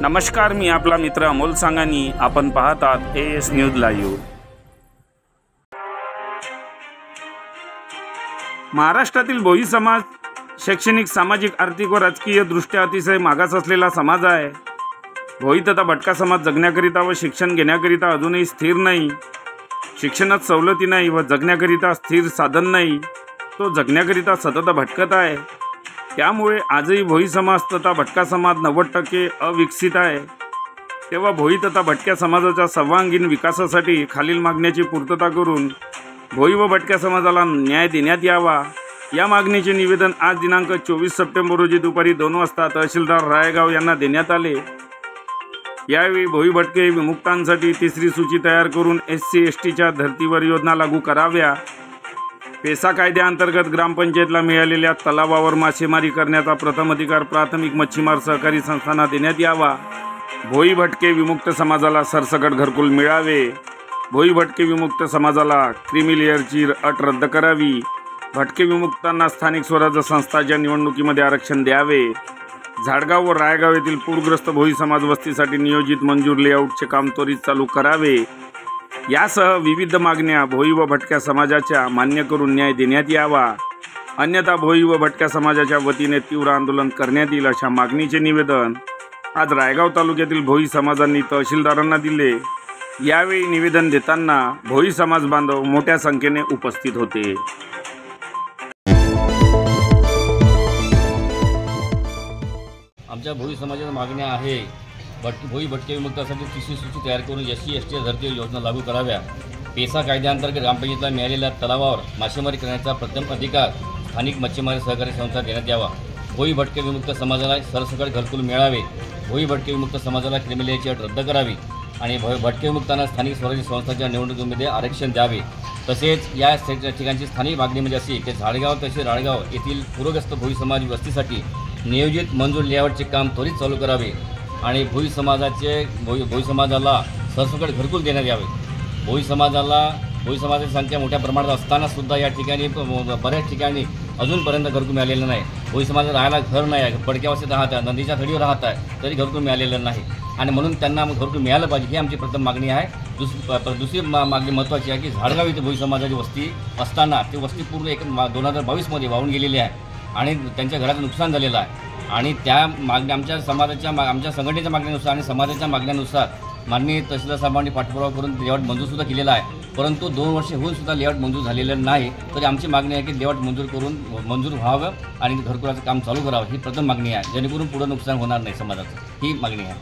नमस्कार, मी आपला मित्र अमोल सांगानी. आपण पाहतात AS न्यूज लाईव्ह. महाराष्ट्रातील भोई समाज शैक्षणिक, सामाजिक, आर्थिक व राजकीय दृष्ट्या अतिशय मागास असलेला समाज आहे. भोई तथा भटका समाज जगण्याकरिता व शिक्षण घेण्याकरिता अजूनही स्थिर नाही. शिक्षणात सवलती नाही व जगण्याकरिता स्थिर साधन नाही. तो जगण्याकरिता सतत भटकत आहे. त्यामुळे आजही भोई समाज तथा भटका समाज 90% अविकसित आहे. तेव्हा भोई तथा भटक्या समाजाच्या सर्वांगीण विकासासाठी खालील मागण्याची पूर्तता करून भोई व भटक्या समाजाला न्याय देण्यात यावा, या मागणीचे निवेदन आज दिनांक 24 सप्टेंबर रोजी दुपारी 2 वाजता तहसीलदार रायगाव यांना देण्यात आले. यावेळी भोई भटके विमुक्तांसाठी तिसरी सूची तयार करून SC/STच्या धर्तीवर योजना लागू कराव्या, पेसा कायद्याअंतर्गत ग्रामपंचायतला मिळालेल्या तलावावर मासेमारी करण्याचा प्रथम अधिकार प्राथमिक मच्छीमार सहकारी संस्थांना देण्यात यावा, भोई भटके विमुक्त समाजाला सरसकट घरकुल मिळावे, भोई भटके विमुक्त समाजाला क्रीमी लेअरची अट रद्द करावी, भटके विमुक्तांना स्थानिक स्वराज्य संस्थांच्या निवडणुकीमध्ये आरक्षण द्यावे, झाडगाव व रायगाव येथील पूरग्रस्त भोई समाज वस्तीसाठी नियोजित मंजूर लेआउटचे काम त्वरित चालू करावे, यासह विविध मागण्या भोई व भटक्या समाजाच्या मान्य करून न्याय देण्यात यावा. अन्यथा भोई व भटक्या समाजाच्या वतीने तीव्र आंदोलन करण्यात येईल, अशा मागणीचे निवेदन आज रायगाव तालुक्यातील भोई समाजांनी तहसीलदारांना दिले. यावेळी निवेदन देताना भोई समाज बांधव मोठ्या संख्येने उपस्थित होते. आमच्या भोई समाजाच्या मागण्या आहे भोई भटके विमुक्तांसाठी तिसरी सूची तयार करून SC/ST धर्तीवर योजना लागू कराव्या, पेसा कायद्याअंतर्गत ग्रामपंचायतीला मिळालेल्या तलावावर मासेमारी करण्याचा प्रथम अधिकार स्थानिक मच्छीमारी सहकारी संस्था देण्यात यावा, भोई भटके विमुक्त समाजाला सरसकट घरकुल मिळावे, भोई भटके विमुक्त समाजाला क्रीमी लेअरची अट रद्द करावी आणि भटके विमुक्तांना स्थानिक स्वराज्य संस्थांच्या निवडणुकीमध्ये आरक्षण द्यावे. तसेच या ठिकाणची स्थानिक मागणी म्हणजे अशी की झाडगाव तसेच राळगाव येथील पूरग्रस्त भोई समाज वस्तीसाठी नियोजित मंजूर लेआउटचे काम त्वरित चालू करावे आणि भोई समाजाला सरसकट घरकुल देण्यात यावे. भोई समाजाची संख्या मोठ्या प्रमाणात असताना सुद्धा या ठिकाणी बऱ्याच ठिकाणी अजूनपर्यंत घरकुल मिळालेलं नाही. भोई समाजात राहायला घर नाही आहे, पडक्यावस्तीत राहत आहे, नदीच्या थडीवर राहत आहे, तरी घरकुल मिळालेलं नाही आणि म्हणून त्यांना घरकुल मिळालं पाहिजे, ही आमची प्रथम मागणी आहे. दुसरी मागणी महत्त्वाची आहे की झाडगाव इथे भोई समाजाची वस्ती असताना ती वस्ती पूर्ण 2022मध्ये वाहून गेलेली आहे आणि त्यांच्या घराचं नुकसान झालेलं आहे आणि त्या मागण्या आमच्या संघटनेच्या मागण्यानुसार आणि समाजाच्या मागण्यानुसार माननीय तहसीलदार साहेबांनी पाठपुरावा करून लेआउट मंजूरसुद्धा केलेला आहे. परंतु 2 वर्षे होऊनसुद्धा लेआउट मंजूर झालेलं नाही. तरी आमची मागणी आहे की लेआउट मंजूर व्हावं आणि घरकुलाचं काम चालू करावं, ही प्रथम मागणी आहे, जेणेकरून पुढं नुकसान होणार नाही समाजाचं, ही मागणी आहे.